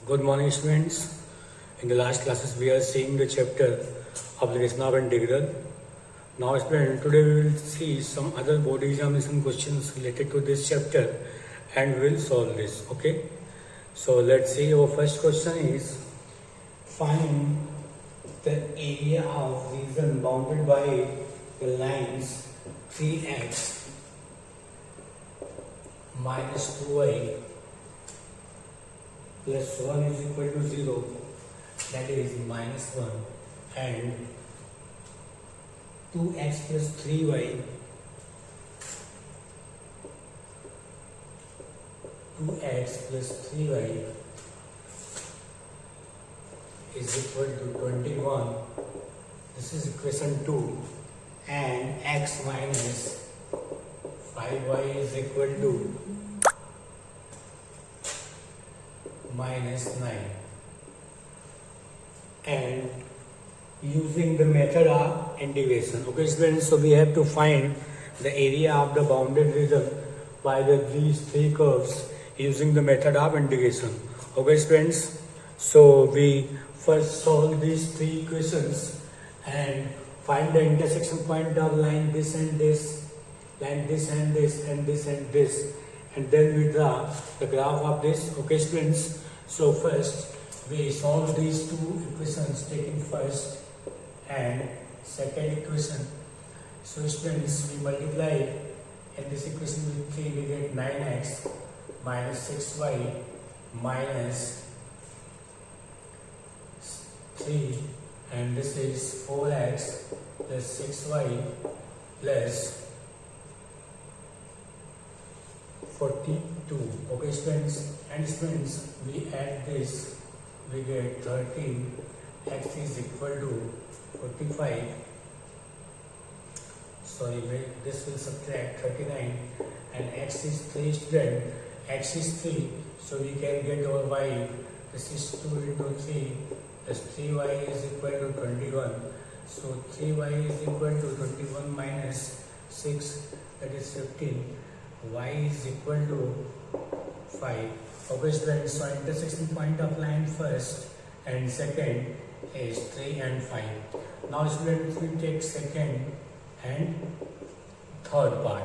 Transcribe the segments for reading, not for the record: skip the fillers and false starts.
Good morning, students. In the last classes, we are seeing the chapter of the Reznav integral. Now, students, today we will see some other board examination questions related to this chapter, and we will solve this. Okay. So let's see. Our first question is: find the area of region bounded by the lines 3x minus 2y plus 1 is equal to 0, that is minus 1, and 2x plus 3y, 2x plus 3y is equal to 21. This is equation 2, and x minus 5y is equal to minus 9. And using the method of integration. Okay, students, so we have to find the area of the bounded region by these three curves using the method of integration. Okay, students, so we first solve these three equations and find the intersection point of line this and this, line this and this, and this and this, and then we draw the graph of this. Okay, students, so first we solve these two equations, taking first and second equation. So students, we multiply in this equation with 3, we get 9x minus 6y minus 3, and this is 4x plus 6y plus 42. Okay, students, and students, we add this, we get 13, x is equal to 45. Sorry, this will subtract 39, and x is 3, student, x is 3, so we can get our y, this is 2 into 3 plus 3y is equal to 21. So 3y is equal to 21 minus 6, that is 15. Y is equal to 5. Okay, students, so intersection point of line first and second is 3 and 5. Now students, we take second and third part.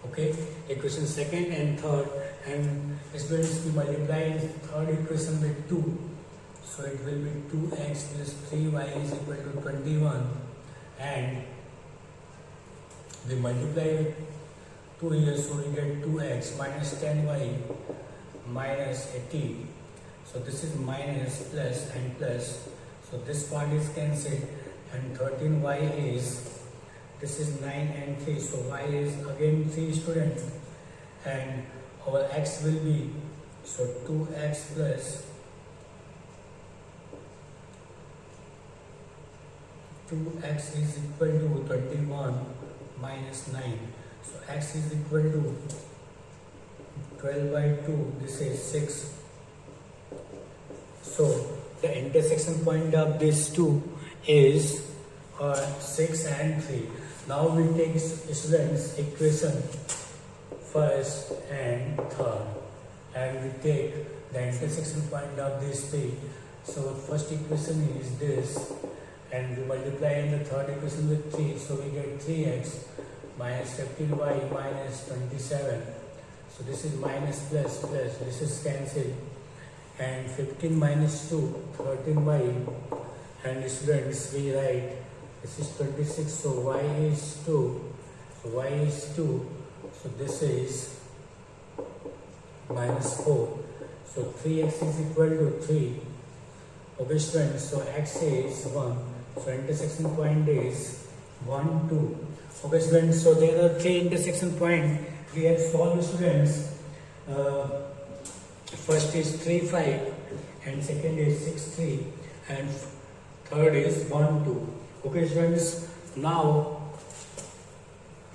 Okay, equation second and third, and students, we multiply third equation with 2. So it will be 2x plus 3y is equal to 21, and we multiply with 2 here, so we get 2x minus 10y minus 18. So this is minus plus and plus. So this part is cancelled, and 13y is, this is 9 and 3. So y is again 3, students, and our x will be, so 2x plus 2x is equal to 21 minus 9. So x is equal to 12 by 2, this is 6. So the intersection point of these two is 6 and 3. Now we take students equation first and third, and we take the intersection point of these three. So first equation is this, and we multiply in the third equation with 3, so we get 3x minus 15y minus 27. So this is minus plus plus, this is cancelled, and 15 minus 2, 13y, and students, we write this is 26, so y is 2, so y is 2, so this is minus 4, so 3x is equal to 3. Okay, students, so x is 1, so intersection point is 1, 2. Okay, students, so there are 3 intersection points we have solved, students. First is 3, 5, and second is 6, 3, and third is 1, 2. Okay, students, now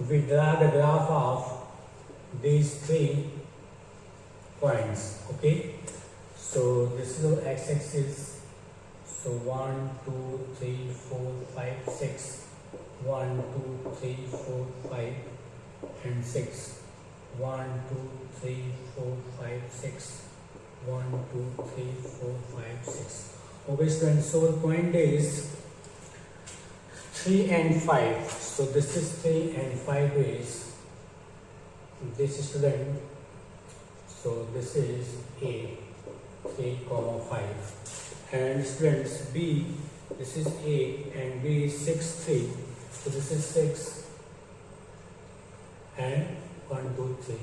we draw the graph of these 3 points. Okay, so this is our x-axis. So 1, 2, 3, 4, 5, 6. 1, 2, 3, 4, 5, and 6. 1, 2, 3, 4, 5, 6. 1, 2, 3, 4, Okay, students, so the point is 3 and 5. So this is 3 and 5 is this student. So this is A, 3, 5. And students, B, this is A and B is 6, 3. So this is 6 and 1, 2, 3.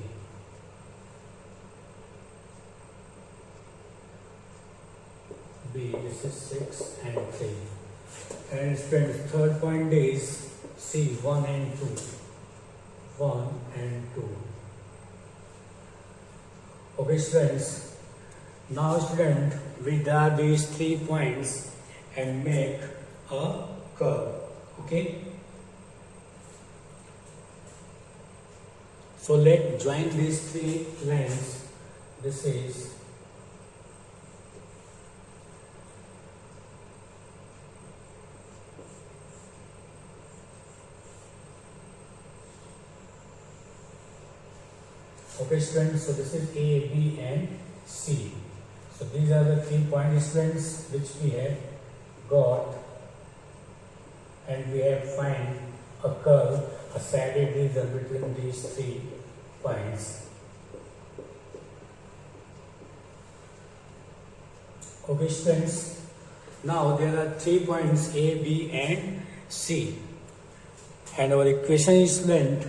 B, this is 6 and 3. And students, third point is C, 1 and 2. 1 and 2. Okay, students. Now, student, we draw these 3 points and make a curve. Okay. So let's join these 3 lines. This is okay, students. So this is A, B, and C. So these are the 3 point students which we have got, and we have find a curve, a shaded region between these 3 points. Okay, students. Now there are 3 points A, B, and C, and our equation is student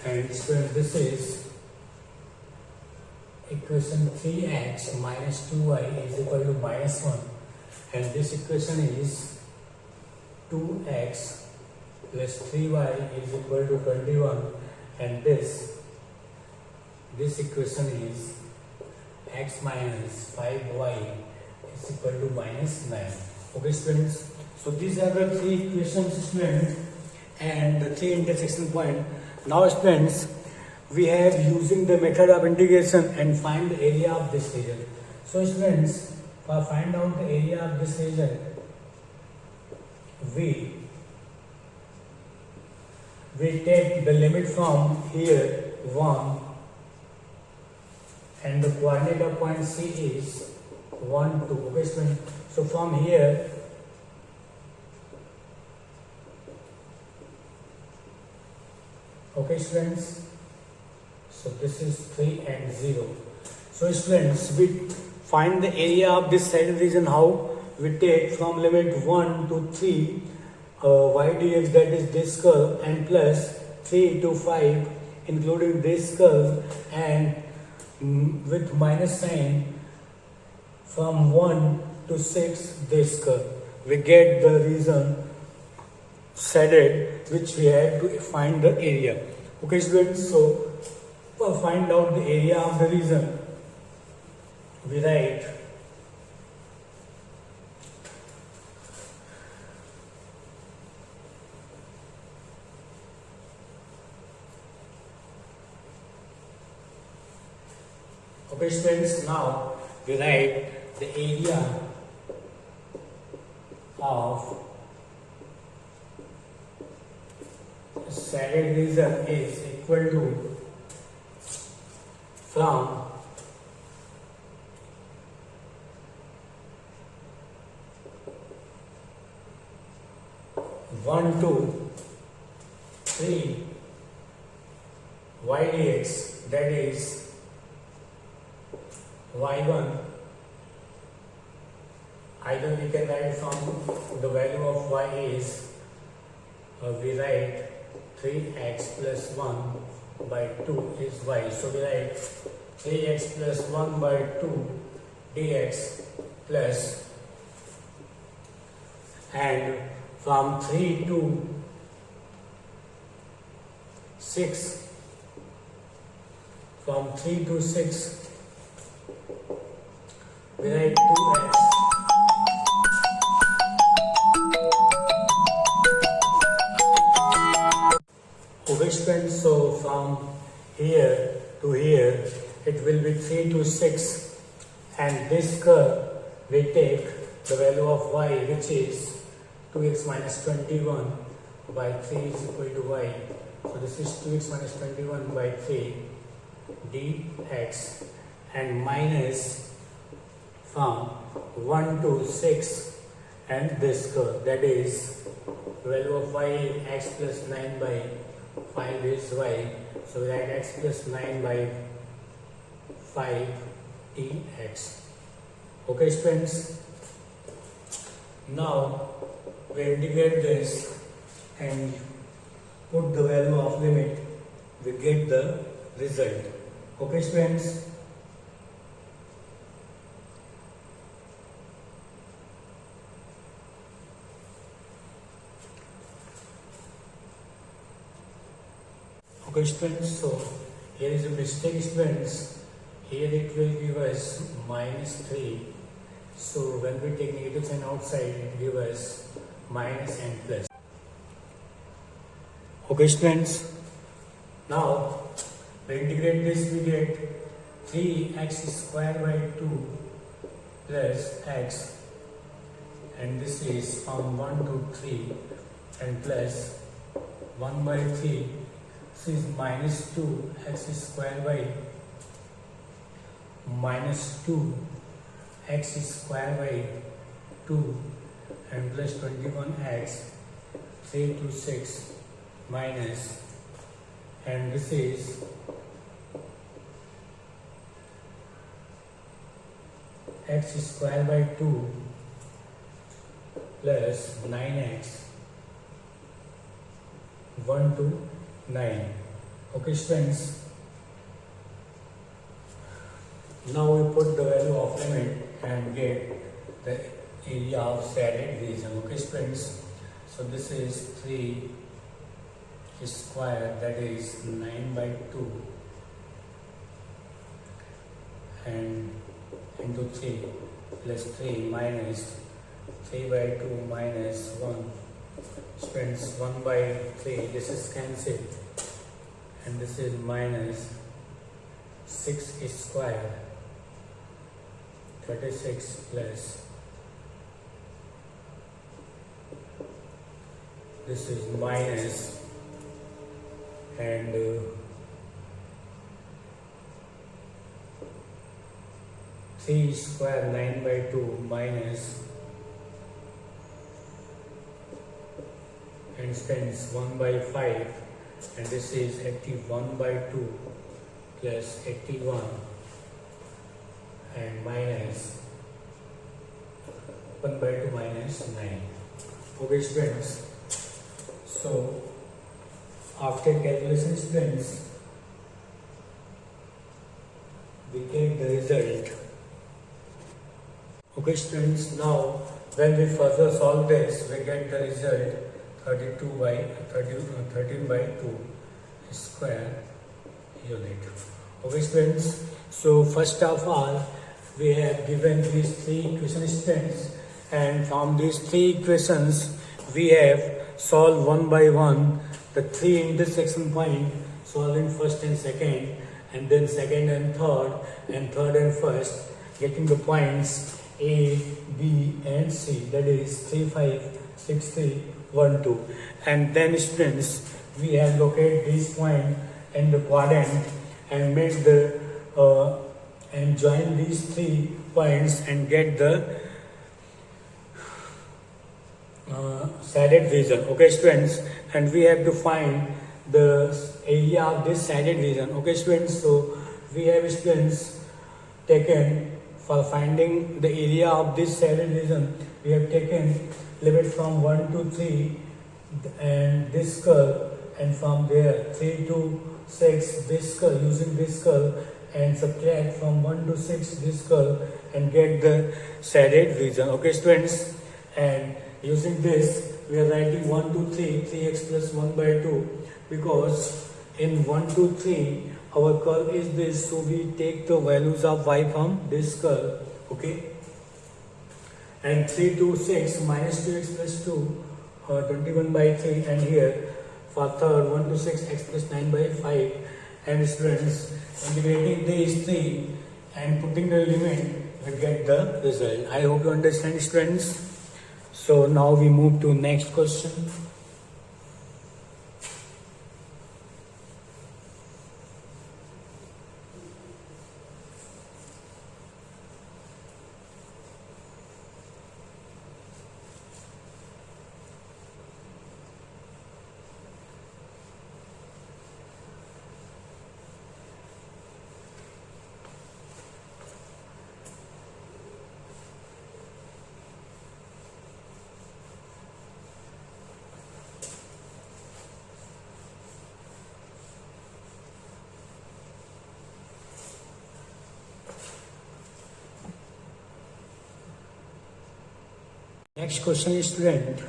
and student, this is equation 3x minus 2y is equal to minus 1, and this equation is 2x plus 3y is equal to 21, and this equation is x minus 5y is equal to minus 9. Okay, students, so these are the 3 equations, students, and the 3 intersection point. Now, students, we have using the method of integration and find the area of this region. So, students, for find out the area of this region, we take the limit from here 1, and the coordinate of point C is 1, 2. Okay, students. So from here, okay, students, so this is 3 and 0. So students, we find the area of this shaded region how? We take from limit 1 to 3 y dx, that is this curve, and plus 3 to 5 including this curve, and with minus sign from 1 to 6 this curve. We get the region shaded which we have to find the area. Okay, students, so for find out the area of the region, we write okay, students, now we write the area of shaded region is equal to from 1 to 3 y dx, that is y1. Either we can write from the value of y is we write 3x plus 1 by 2 is y. So we write 3x plus 1 by 2 dx plus, and from 3 to 6, from 3 to 6, we write 2x students. So from here to here it will be 3 to 6, and this curve we take the value of y, which is 2x minus 21 by 3 is equal to y. So this is 2x minus 21 by 3 dx, and minus from 1 to 6 and this curve, that is value of y is x plus 9 by 5 is y. So we write x plus 9 by 5 dx. Okay students, now we integrate this and put the value of limit, we get the result. Okay students. Okay students, so here is a mistake students. Here it will give us minus 3. So when we take negative sign outside, it gives us minus and plus. Okay students, now we integrate this, we get 3x square by 2 plus x, and this is from 1 to 3 and plus 1 by 3. This is minus 2 x square by minus 2 x square by 2 and plus 21x 3 to 6 minus, and this is x square by 2 plus 9x 1 to 9. Okay students, now we put the value of limit and get the area of shaded region. Okay students, so this is 3 square, that is 9 by 2 and into 3 plus 3 minus 3 by 2 minus 1. Students, 1 by 3, this is cancelled, and this is minus 6 square 36 plus this is minus, and 3 square 9 by 2 minus, and stands 1 by 5, and this is 81 by 2 plus 81 and minus 1 by 2 minus 9. Okay students, so after calculation students, we get the result. Okay students, now when we further solve this, we get the result 32 by 13 by 2 square unit. Okay students, so first of all we have given these 3 equations students, and from these 3 equations we have solved one by one the 3 intersection point, solving first and second, and then second and third and first, getting the points A, B and C, that is 3, 5, 6, 3, 1, 2. And then students, we have located this point in the quadrant and make the and join these 3 points and get the shaded region. Okay students, and we have to find the area of this shaded region. Okay students, so we have students taken, for finding the area of this shaded region, we have taken limit from 1 to 3 and this curve, and from there 3 to 6 this curve, using this curve, and subtract from 1 to 6 this curve and get the shaded region. Okay students, and using this we are writing 1 to 3, 3x plus 1 by 2, because in 1 to 3 our curve is this, so we take the values of y from this curve. Okay, and 3 to 6 minus 2x plus 2 21 by 3, and here for third 1 to 6 x plus 9 by 5. And students, integrating these 3 and putting the limit we get the result. I hope you understand, students. So now we move to next question. Next question is, student,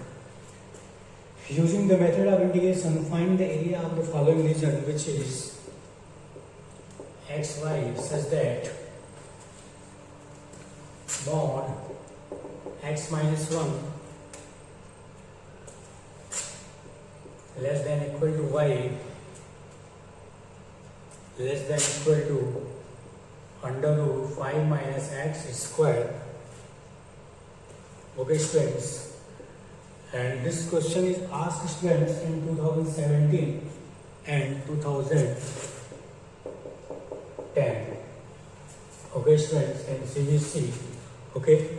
using the method of integration, find the area of the following region, which is xy, such that mod x minus 1 less than equal to y less than equal to under root 5 minus x square. Okay, students, and this question is asked, students, in 2017 and 2010. Okay, students, in CBC. Okay,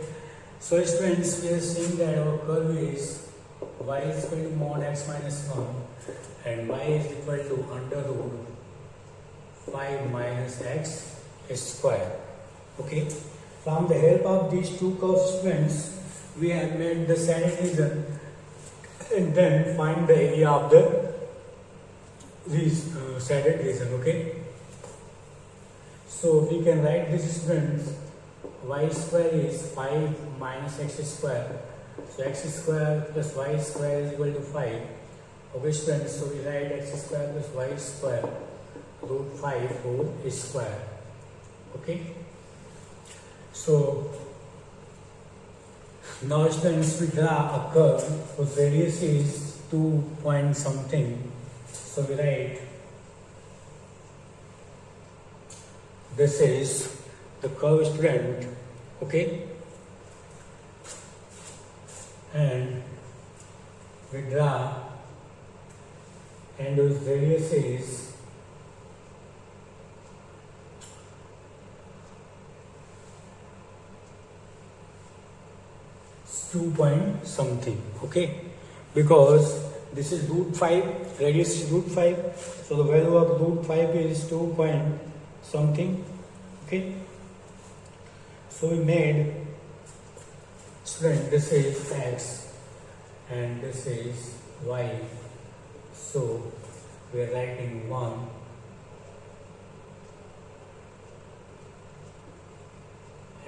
so students, we are seeing that our curve is y is equal to mod x minus 1 and y is equal to under root 5 minus x square. Okay, from the help of these two curves, students, we have made the shaded region and then find the area of the shaded region. Okay, so we can write this, students, y square is 5 minus x square, so x square plus y square is equal to 5. Okay, students, so we write x square plus y square root 5 whole square. Okay, so now, students, we draw a curve whose radius is 2 point something. So we write this is the curve, student. Okay, and we draw and whose radius is 2 point something. Okay, because this is root 5, radius is root 5, so the value of root 5 is 2 point something. Okay, so we made, student, this is x and this is y, so we are writing 1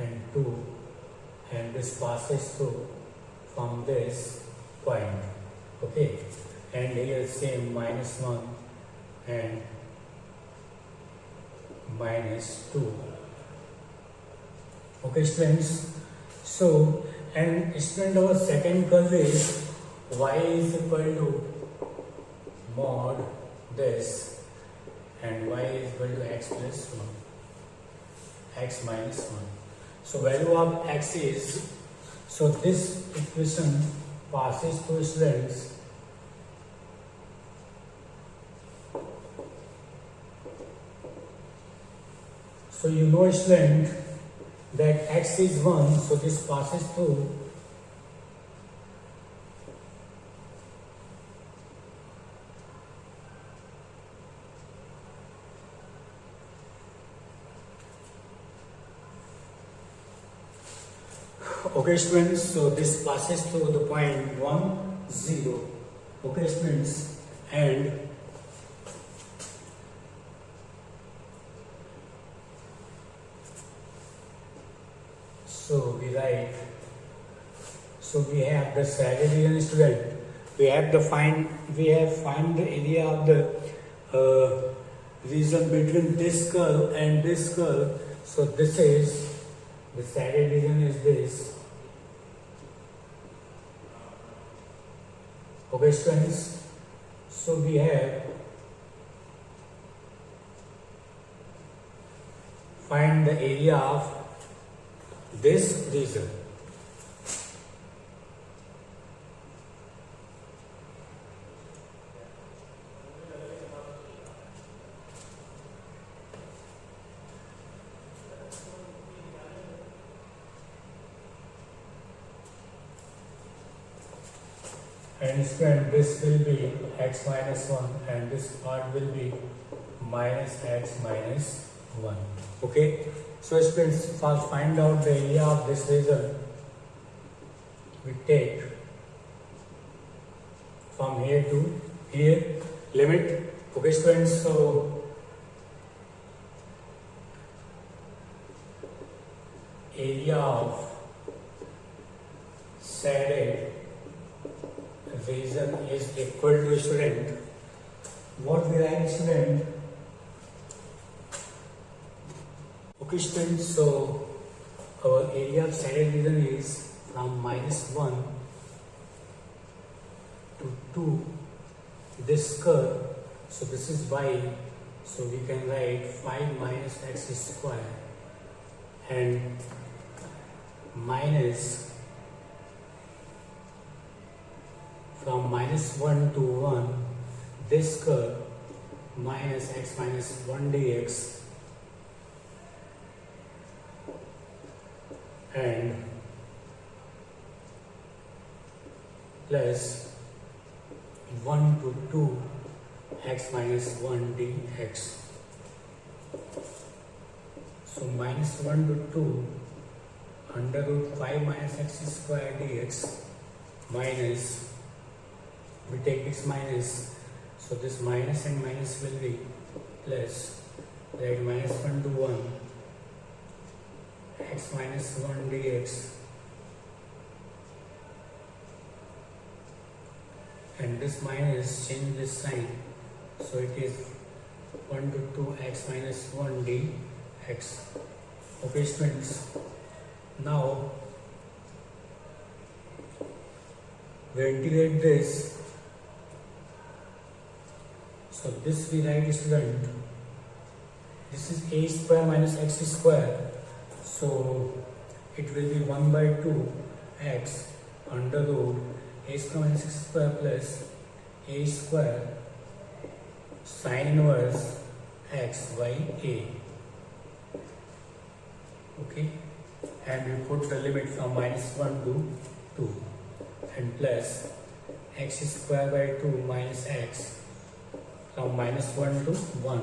and 2, and this passes through from this point. Okay, and here same minus 1 and minus 2. Okay, students, so, and student, our second curve is y is equal to mod this and y is equal to x plus 1, x minus 1. So value of x is, so this equation passes through, students, so you know, student, that x is 1, so this passes through okay, students, so this passes through the point 1, 0. Okay, students, and so we write, so we have the shaded region, student. We have find the area of the region between this curve and this curve. So this is the shaded region is this. Okay, students, so we have find the area of this result. And student, this will be x minus 1 and this part will be minus x minus 1. Okay. So students, first find out the area of this result. We take from here to here, limit. Okay students, so area of shaded region is equal to student. What we write student? Okay students, so our area of shaded region is from minus 1 to 2. This curve, so this is y, so we can write 5 minus x square and minus from minus 1 to 1, this curve minus x minus 1 dx and plus 1 to 2 x minus 1 dx. So minus 1 to 2 under root 5 minus x square dx minus, we take this minus, so this minus and minus will be plus, right, minus 1 to 1 x minus 1 dx and this minus, change this sign, so it is 1 to 2 x minus 1 dx. Okay students, now we integrate this. So this we write student, this is a square minus x square, so it will be 1 by 2 x under root a square minus x square plus a square sin inverse x by a. Okay, and we put the limit from minus 1 to 2 and plus x square by 2 minus x from minus 1 to 1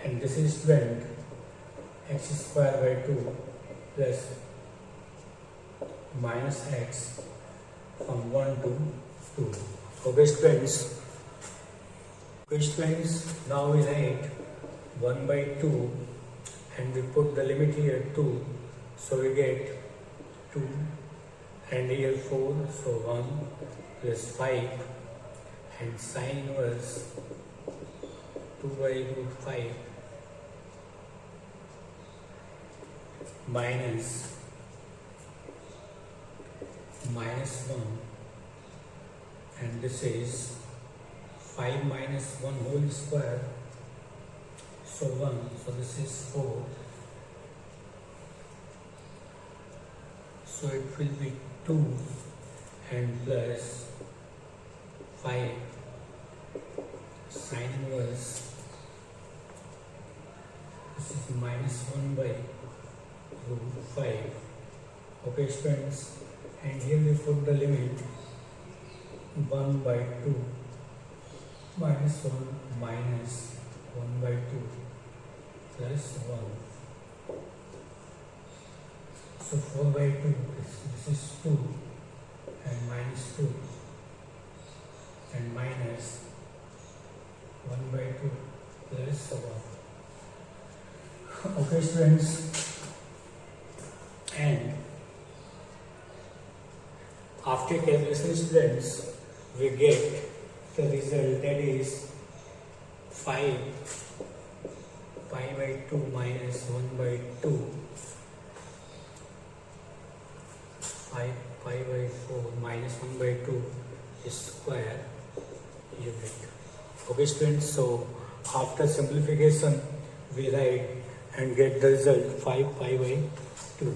and this is student x square by 2 plus minus x from 1 to 2. Okay students, now we write 1 by 2 and we put the limit here 2, so we get 2 and here 4, so 1 plus 5 and sin inverse 2 by root 5 minus 1 and this is 5 minus 1 whole square, so 1, so this is 4, so it will be 2 and plus 5 sin inverse, this is minus 1 by root 5. Okay friends, and here we put the limit 1 by 2 minus 1 minus 1 by 2 plus 1. So 4 by 2, this is 2 and minus 2 and minus 1 by 2 plus 1. Okay students, and after calculation students, we get the result, that is 5 by 2 minus 1 by 2, 5 by 4 minus 1 by 2 is square unit. Okay students, so after simplification we write and get the result 5 by 2.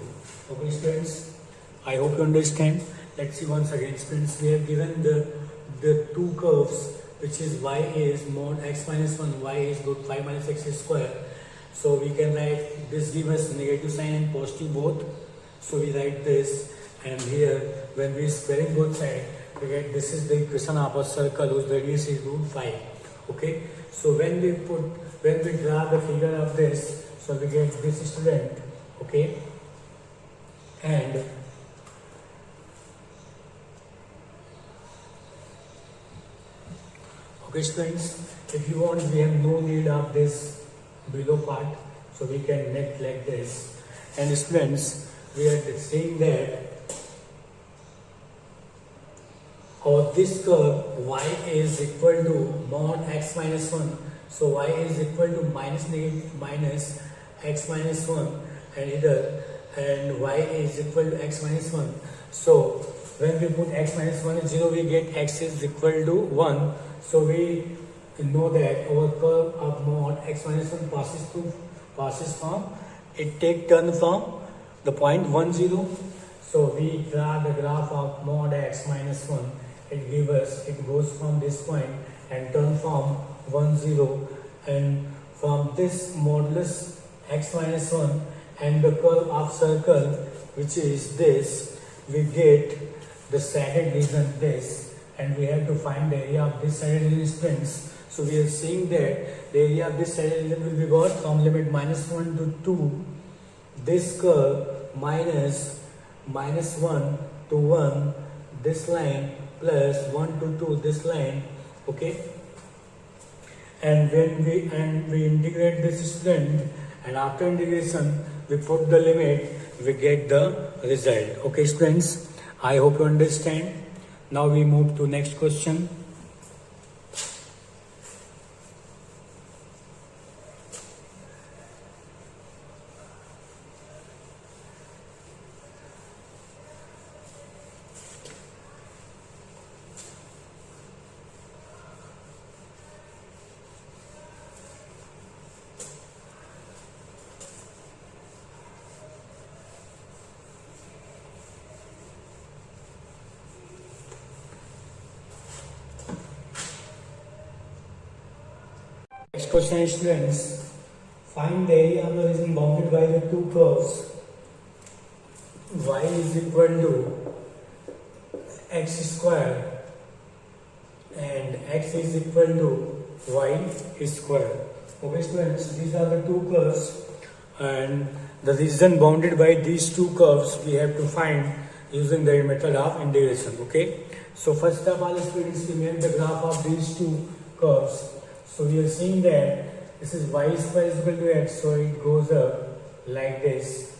Okay students, I hope you understand. Let's see once again students, we have given the two curves, which is y is mod x minus 1, y is root 5 minus x square. So we can write this, give us negative sign and positive both. So we write this, and here when we squaring both sides, we get this is the equation of a circle whose radius is root 5. Okay, so when we draw the figure of this, so we get this student. Okay, and okay students, if you want, we have no need of this below part, so we can make like this. And students, we are saying that of this curve y is equal to mod x minus 1. So y is equal to minus x minus 1 and either, and y is equal to x minus 1. So when we put x minus 1 is 0, we get x is equal to 1. So we know that our curve of mod x minus 1 passes from, it take turn from the point 1 0. So we draw the graph of mod x minus 1. It gives us, it goes from this point and turn from 1 0, and from this modulus x minus 1 and the curve of circle, which is this, we get the shaded region this, and we have to find the area of this shaded region students. So we are seeing that the area of this shaded region will be got from limit minus 1 to 2, this curve minus 1 to 1, this line, plus 1 to 2, this line. Okay, and when we integrate this student, and after integration we put the limit, we get the result. Okay students, I hope you understand. Now we move to next question. Next question students, find the area of the region bounded by the two curves. Y is equal to x square and x is equal to y square. Okay students, these are the two curves, and the region bounded by these two curves we have to find using the method of integration. Okay, so first of all students, we make the graph of these two curves. So we are seeing that this is y square is equal to x, so it goes up like this.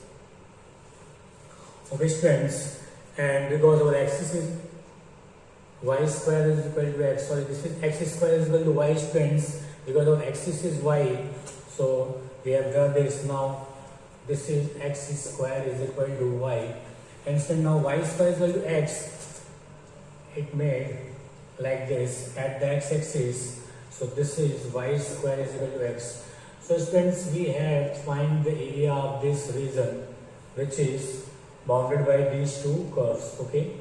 Okay students, and because our axis is y square is equal to x, sorry, this is x square is equal to y students, because our axis is y, so we have done this. Now this is x square is equal to y, and so now y square is equal to x, it made like this at the x-axis. So this is y square is equal to x. So students, we have to find the area of this region which is bounded by these two curves. Okay,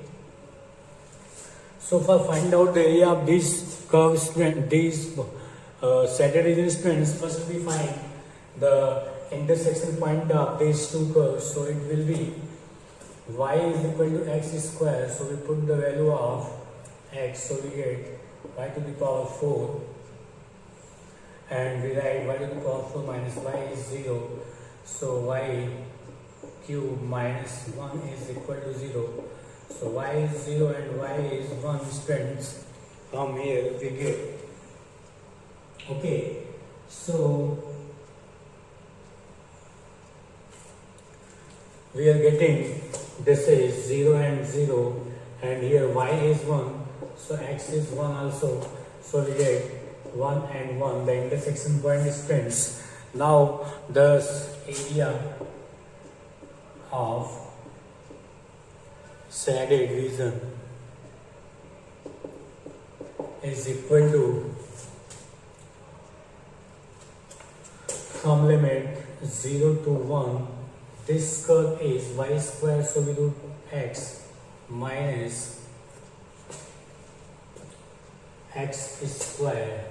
so for find out the area of these curves, these shaded region students, first we find the intersection point of these two curves. So it will be y is equal to x square, so we put the value of x, so we get y to the power 4, and we write y to the power 4 minus y is 0, so y cube minus 1 is equal to 0. So y is 0 and y is 1 students. From here we get, okay, so we are getting this is 0 and 0, and here y is 1, so x is 1 also, so we get 1 and 1, the intersection point is friends. Now the area of shaded region is equal to, from limit 0 to 1, this curve is y square, so we do x minus x square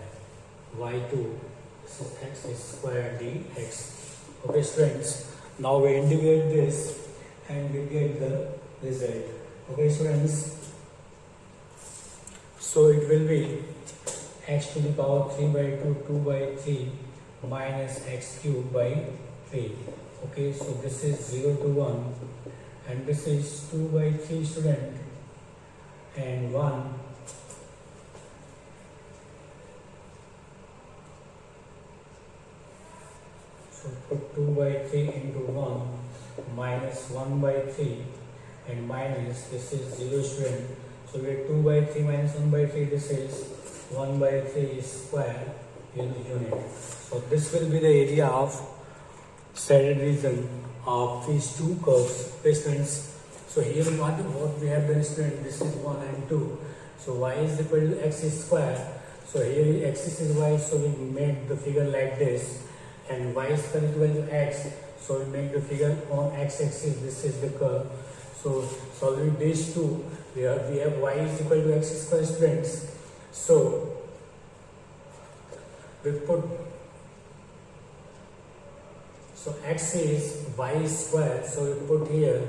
y2, this is x square dx. Okay students, now we integrate this and we get the result. Okay students, so it will be x to the power 3 by 2, 2 by 3 minus x cube by 3. Okay, so this is 0 to 1 and this is 2 by 3 student and 1. So put 2 by 3 into 1 minus 1 by 3 and minus, this is 0 student. So we have 2 by 3 minus 1 by 3, this is 1 by 3 square unit. So this will be the area of shaded region of these two curves. Okay students, so here what we have done student, this is 1 and 2. So y is equal to x square. So here axis is y, so we made the figure like this, and y square is equal to x, so we make the figure on x axis. This is the curve. So solving these two, we have y is equal to x square students. So we put, so x is y square, so we put here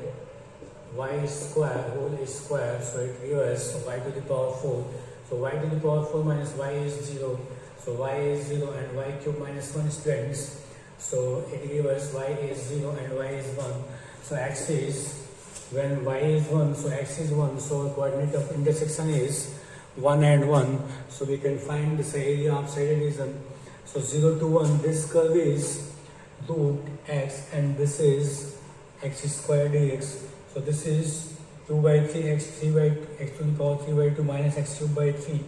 y square whole square, so it gives us y to the power 4. So y to the power 4 minus y is 0, so y is 0 and y cube minus 1 students. So it gives us y is 0 and y is 1. So x is, when y is 1, so x is 1, so coordinate of intersection is 1 and 1. So we can find this area of shaded region. So 0 to 1, this curve is root x and this is x square dx. So this is 2 by 3 x, 3 by x to the power 3 by 2 minus x cube by 3,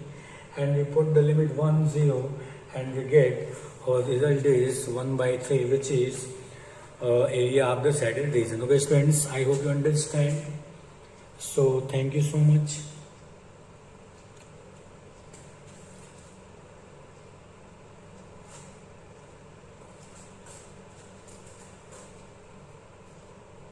and we put the limit 1 0 and we get our result is 1 by 3, which is area of the shaded region. Okay students, I hope you understand. So thank you so much.